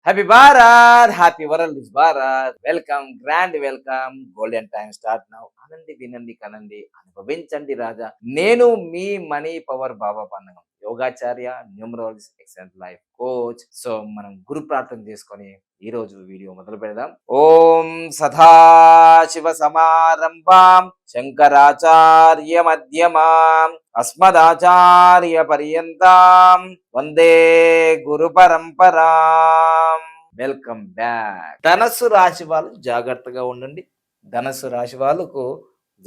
Happy Bharat, happy world is Bharat. Welcome, grand welcome. Golden time start now. అనండి, వినండి, కనండి, అనుభవించండి రాజా. నేను మీ మనీ పవర్ బాబా పండుగ యోగాచార్య, numerology, excellent life coach. So మనం గురు ప్రార్థన చేసుకొని ఈ రోజు వీడియో మొదలు పెడదాం. ఓం సదాశివ సమారంభాం శంకరాచార్య మధ్యమాం అస్మదాచార్య పర్యంతం వందే గురు పరంపరాం. Welcome back. ధనస్సు రాశి వాళ్ళు జాగ్రత్తగా ఉండండి. ధనస్సు రాశి వాళ్ళకు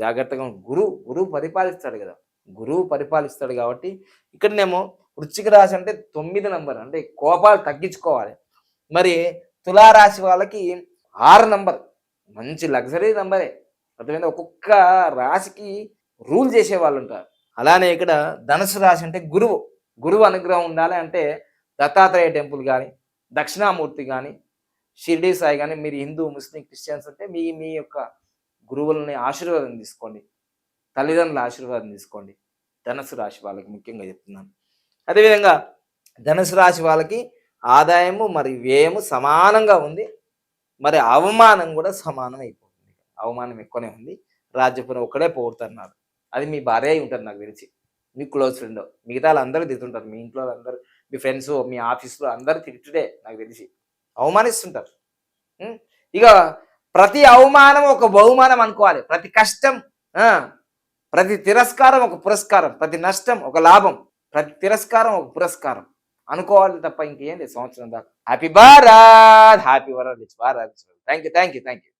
జాగ్రత్తగా గురువు పరిపాలిస్తాడు కదా, గురువు పరిపాలిస్తాడు కాబట్టి ఇక్కడనేమో వృశ్చిక రాశి అంటే 9 నంబర్, అంటే కోపాలు తగ్గించుకోవాలి. మరి తులారాశి వాళ్ళకి 6 నంబర్, మంచి లగ్జరీ నంబరే. అర్థమైంది. ఒక్కొక్క రాశికి రూల్ చేసే వాళ్ళు ఉంటారు. అలానే ఇక్కడ ధనుసు రాశి అంటే గురువు అనుగ్రహం ఉండాలి. అంటే దత్తాత్రేయ టెంపుల్ కానీ, దక్షిణామూర్తి కానీ, షిర్డీ సాయి కానీ, మీరు హిందూ, ముస్లిం, క్రిస్టియన్స్ అంటే మీ యొక్క గురువులని ఆశీర్వాదం తీసుకోండి, తల్లిదండ్రుల ఆశీర్వాదం తీసుకోండి. ధనుసు రాశి వాళ్ళకి ముఖ్యంగా చెప్తున్నాను. అదేవిధంగా ధనుసు రాశి వాళ్ళకి ఆదాయము మరి వ్యయము సమానంగా ఉంది. మరి అవమానం కూడా సమానం అయిపోతుంది. అవమానం ఎక్కువనే ఉంది. రాజ్యపురం ఒక్కడే పోగొడుతున్నారు. అది మీ భార్య అయి ఉంటారు నాకు తెలిసి, మీ క్లోజ్ ఫ్రెండ్. మిగతా అందరూ తిడుతుంటారు, మీ ఇంట్లో అందరూ, మీ ఫ్రెండ్స్, మీ ఆఫీస్లో అందరూ తిట్టుడే నాకు తెలిసి, అవమానిస్తుంటారు. ఇక ప్రతి అవమానం ఒక బహుమానం అనుకోవాలి. ప్రతి కష్టం, ప్రతి తిరస్కారం ఒక పురస్కారం, ప్రతి నష్టం ఒక లాభం, ప్రతి తిరస్కారం ఒక పురస్కారం అనుకోవాలి తప్ప ఇంకేం లేదు సంవత్సరం దాకా. Happy Bharat, happy world Bharat. Thank you.